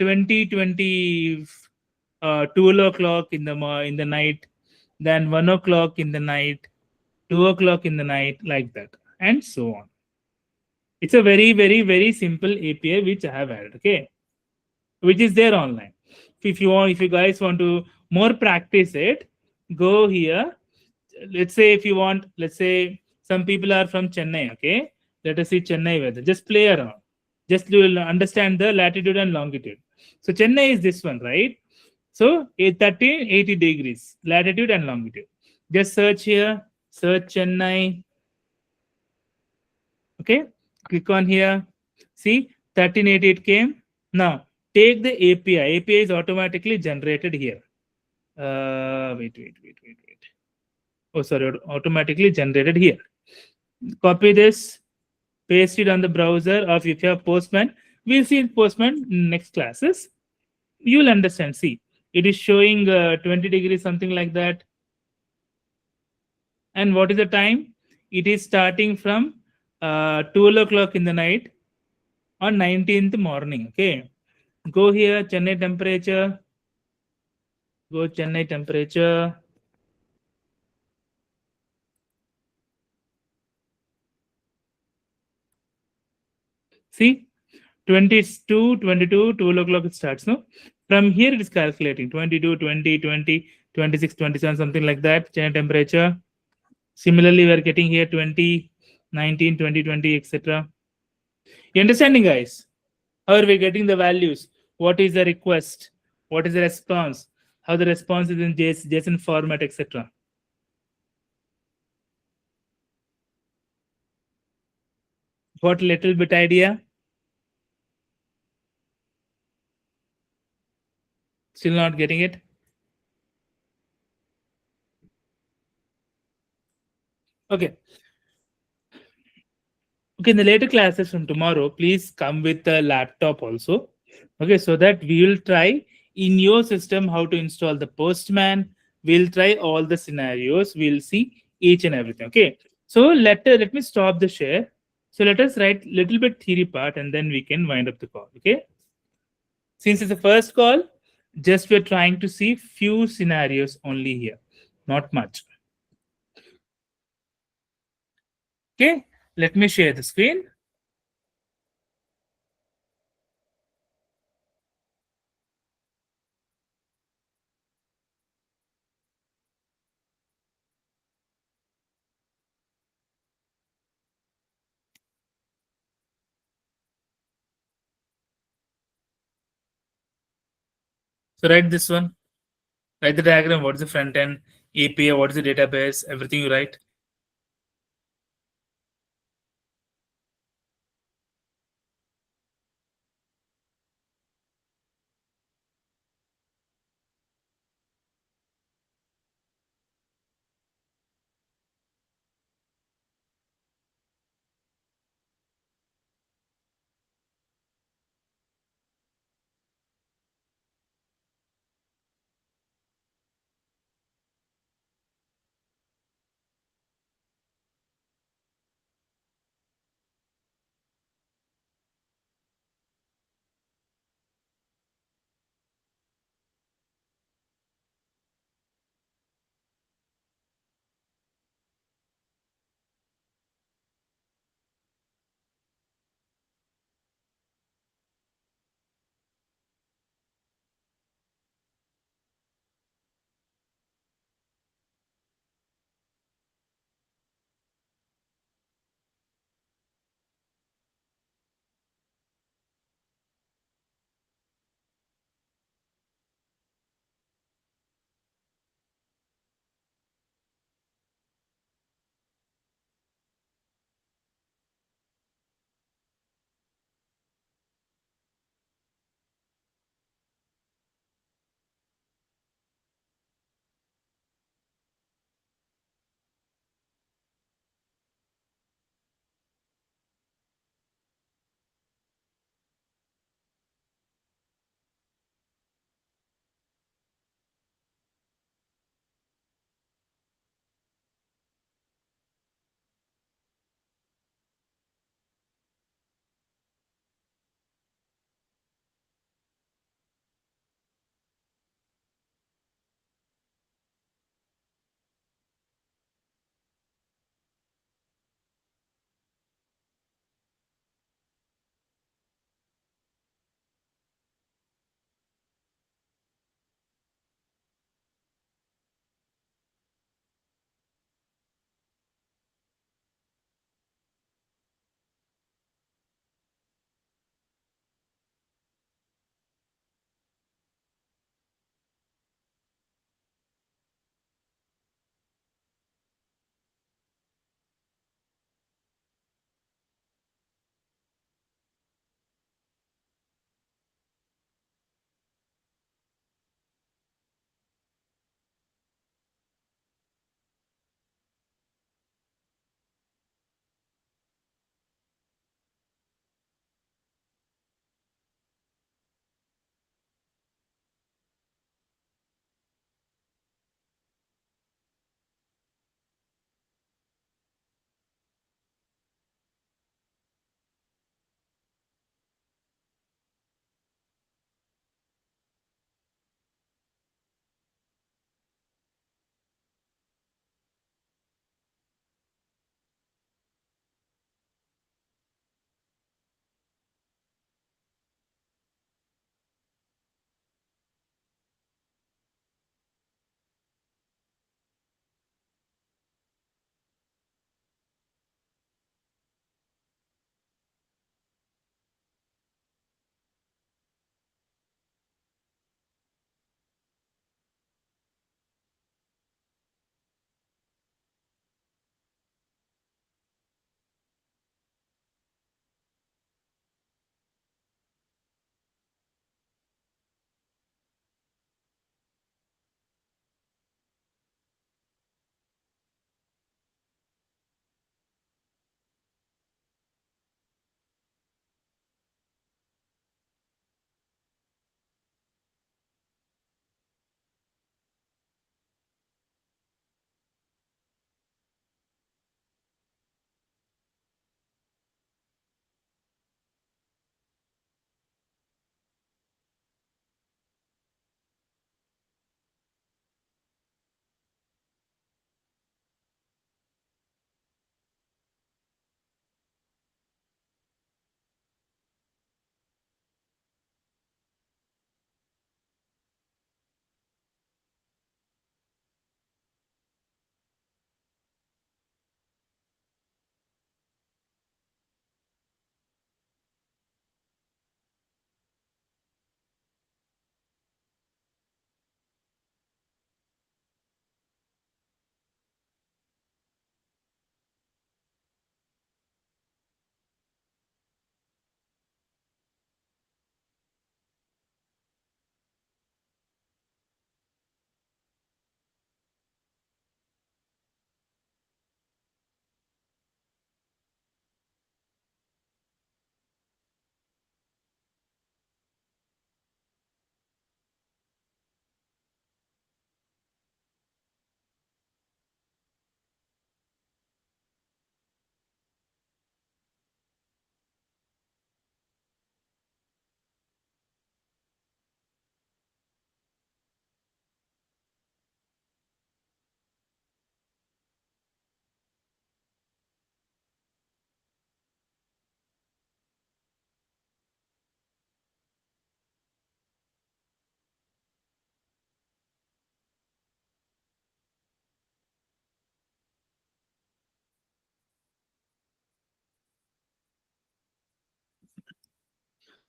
o'clock in the night, then 1 o'clock in the night, 2 o'clock in the night, like that, and so on. It's a very, very, very simple API which I have added. Okay, which is there online. If you guys want to more practice it, go here. Let's say if you want, let's say some people are from Chennai. Okay, let us see Chennai weather. Just play around. Just you will understand the latitude and longitude. So Chennai is this one, right? So 13, 80 degrees latitude and longitude. Just search here. Search Chennai. Okay, click on here. See, 1388 came. Now take the API. API is automatically generated here. Wait. Oh, sorry, automatically generated here. Copy this, paste it on the browser, or if you have Postman, we'll see Postman in next classes. You'll understand. See, it is showing 20 degrees, something like that. And what is the time? It is starting from 12 o'clock in the night on 19th morning. Okay, go here, Chennai temperature. Go Chennai temperature. See, 22, 12 o'clock it starts. No, from here it is calculating 22, 20, 20, 26, 27, something like that. Chennai temperature. Similarly, we are getting here 20, 19, 20, 20, etc. You understanding, guys? How are we getting the values? What is the request? What is the response? How the response is in JSON format, etc. Got a little bit idea? Still not getting it? Okay. Okay, in the later classes from tomorrow, please come with a laptop also. Okay, so that we will try in your system how to install the Postman. We'll try all the scenarios. We'll see each and everything. Okay, so let me stop the share. So let us write little bit theory part and then we can wind up the call. Okay. Since it's the first call, just we're trying to see few scenarios only here, not much. Okay. Let me share the screen. So write this one. Write the diagram. What is the front end API? What is the database? Everything you write.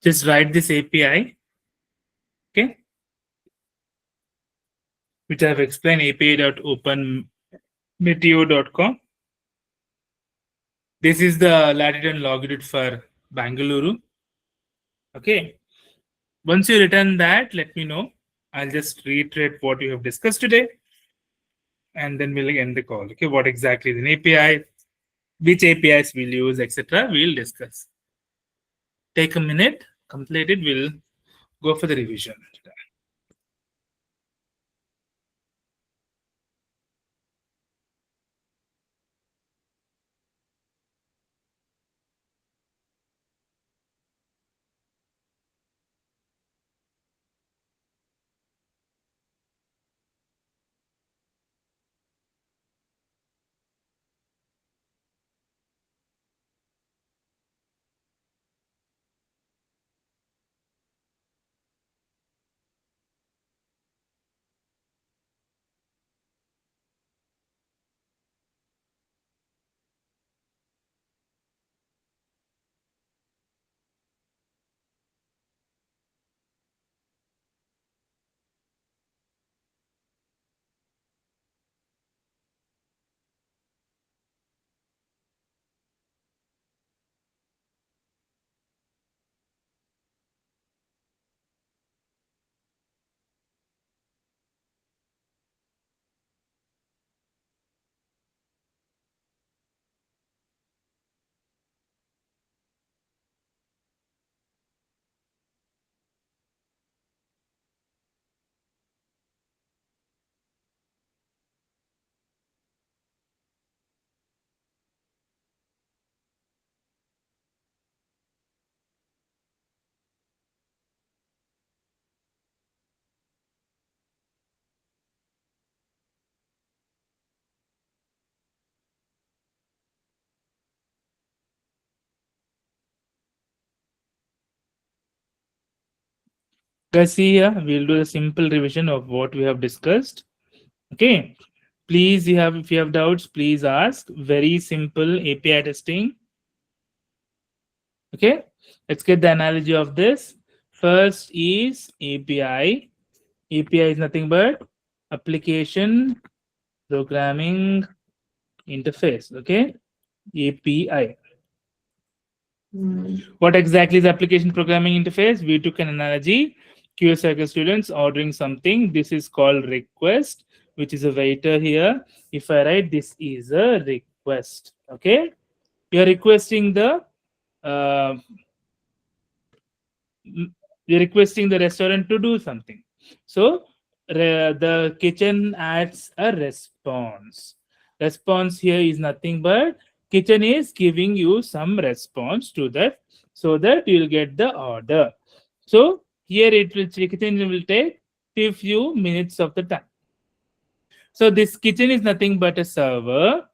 Just write this API, okay, which I have explained, api.openmeteo.com. This is the latitude and longitude for Bangalore. Okay. Once you return that, let me know. I'll just reiterate what you have discussed today, and then we'll end the call. Okay, what exactly is an API, which APIs we'll use, etc. We'll discuss. Take a minute, complete it. We'll go for the revision. Guys, see here, we'll do a simple revision of what we have discussed. Okay. Please, if you have doubts, please ask. Very simple API testing. Okay. Let's get the analogy of this. First is API. API is nothing but application programming interface. Okay. API. What exactly is application programming interface? We took an analogy. QS cycle students ordering something. This is called request, which is a waiter here. If I write this is a request, okay, you're requesting the uh, you're requesting the restaurant to do something. So the kitchen adds a response. Response here is nothing but kitchen is giving you some response to that so that you'll get the order. So here kitchen will take few minutes of the time. So this kitchen is nothing but a server.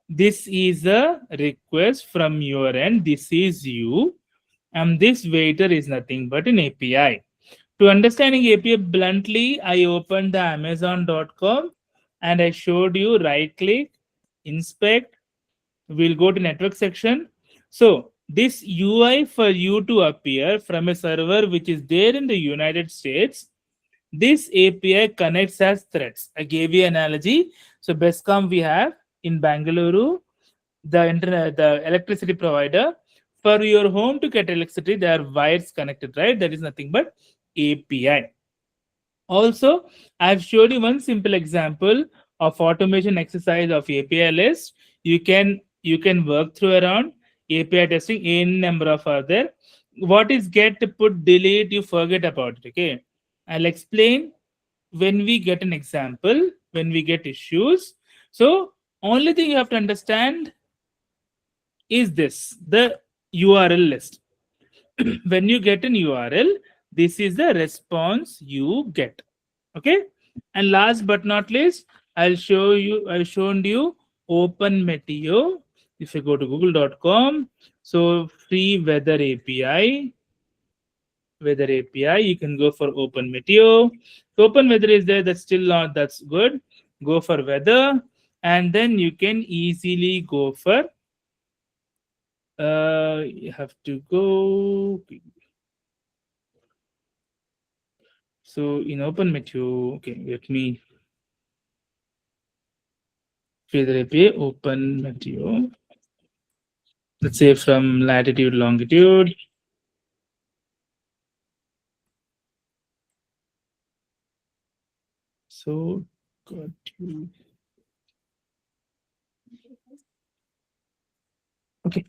This is a request from your end. This is you, and this waiter is nothing but an API. To understanding API bluntly, I opened the Amazon.com and I showed you right click, inspect. We'll go to network section. So this UI for you to appear from a server which is there in the United States, this API connects as threads. I gave you analogy. So Bescom we have in Bangalore, the internet, the electricity provider. For your home to get electricity, there are wires connected, right? That is nothing but API. Also, I've showed you one simple example of automation exercise of API list. You can work through around API testing in number of other. What is get, put, delete, you forget about it. Okay. I'll explain when we get an example, when we get issues. So only thing you have to understand is this, the URL list. When you get an URL, this is the response you get. Okay. And last but not least, I've shown you Open Meteo. If you go to google.com, so free weather API, you can go for Open Meteo. So Open Weather is there, that's still not, that's good. Go for weather, and then you can easily go for you have to go So in Open Meteo, okay, let me create the API Open Meteo. Let's say from latitude, longitude. So got you. Okay,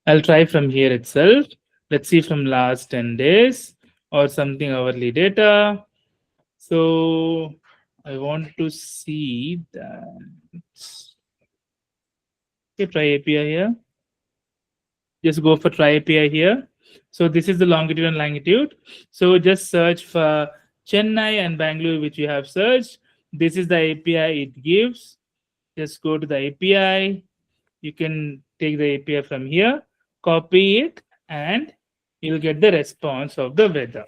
I'll try from here itself. Let's see from last 10 days or something hourly data. So I want to see that. Okay, try API here. Just go for try API here. So this is the longitude and longitude. So just search for Chennai and Bangalore, which you have searched. This is the API it gives. Just go to the API. You can take the API from here, copy it, and you'll get the response of the weather.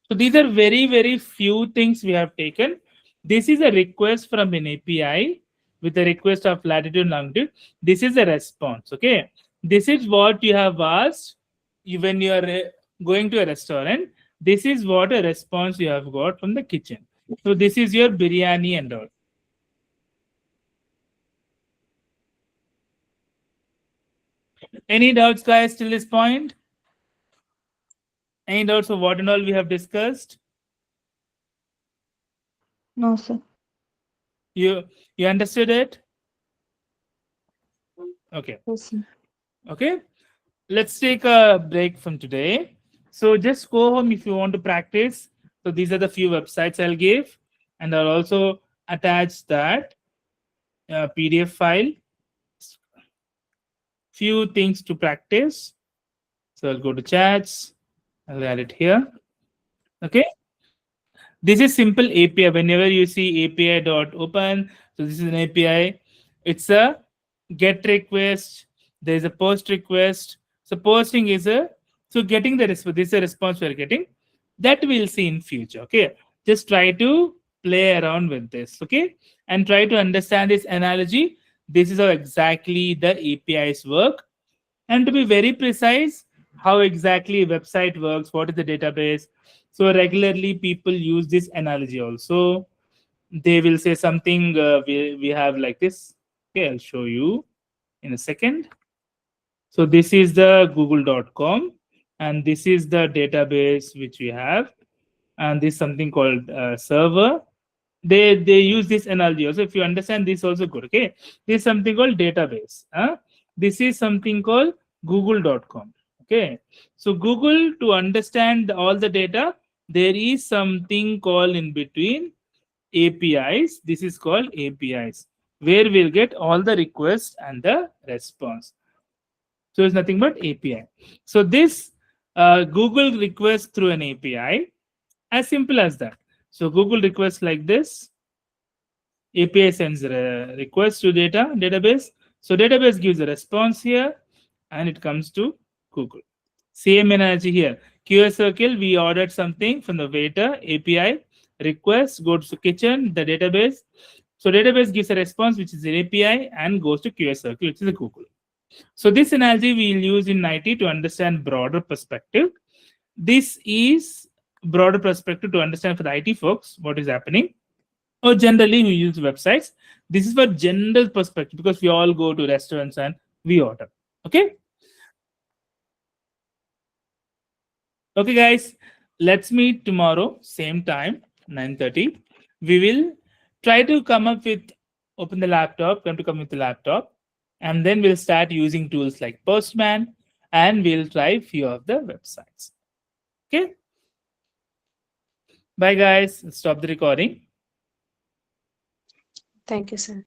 So these are very, very few things we have taken. This is a request from an API with a request of latitude and longitude. This is a response. Okay. This is what you have asked when you are going to a restaurant. This is what a response you have got from the kitchen. So this is your biryani and all. Any doubts, guys, till this point? Any doubts of what and all we have discussed? No, sir. You understood it? Okay. Yes, sir. Okay. Let's take a break from today. So just go home if you want to practice. So these are the few websites I'll give, and I'll also attach that PDF file. Few things to practice. So I'll go to chats. I'll add it here. Okay. This is simple API. Whenever you see API.open, so this is an API. It's a get request. There is a post request. So posting is a getting the response. This is a response we're getting. That we'll see in future. Okay. Just try to play around with this. Okay. And try to understand this analogy. This is how exactly the APIs work. And to be very precise, how exactly a website works, what is the database. So regularly people use this analogy also. They will say something we have like this. Okay, I'll show you in a second. So this is the google.com, and this is the database which we have, and this is something called server. They use this analogy also. If you understand this also good. Okay, this is something called database. This is something called google.com. Okay, so Google, to understand all the data, there is something called in between APIs. This is called APIs, where we'll get all the requests and the response. So it's nothing but API. So this Google request through an API, as simple as that. So Google requests like this. API sends a request to database. So database gives a response here, and it comes to Google. Same analogy here. QA circle, we ordered something from the waiter. API request goes to kitchen, the database. So database gives a response, which is an API, and goes to QA circle, which is a Google. So this analogy we will use in IT to understand broader perspective. This is broader perspective to understand for the IT folks what is happening. Or generally we use websites. This is for general perspective because we all go to restaurants and we order. Okay. Okay, guys. Let's meet tomorrow, same time, 9:30. We will try to come up with open the laptop, come with the laptop, and then we'll start using tools like Postman, and we'll try few of the websites. Okay. Bye, guys. Stop the recording. Thank you, sir.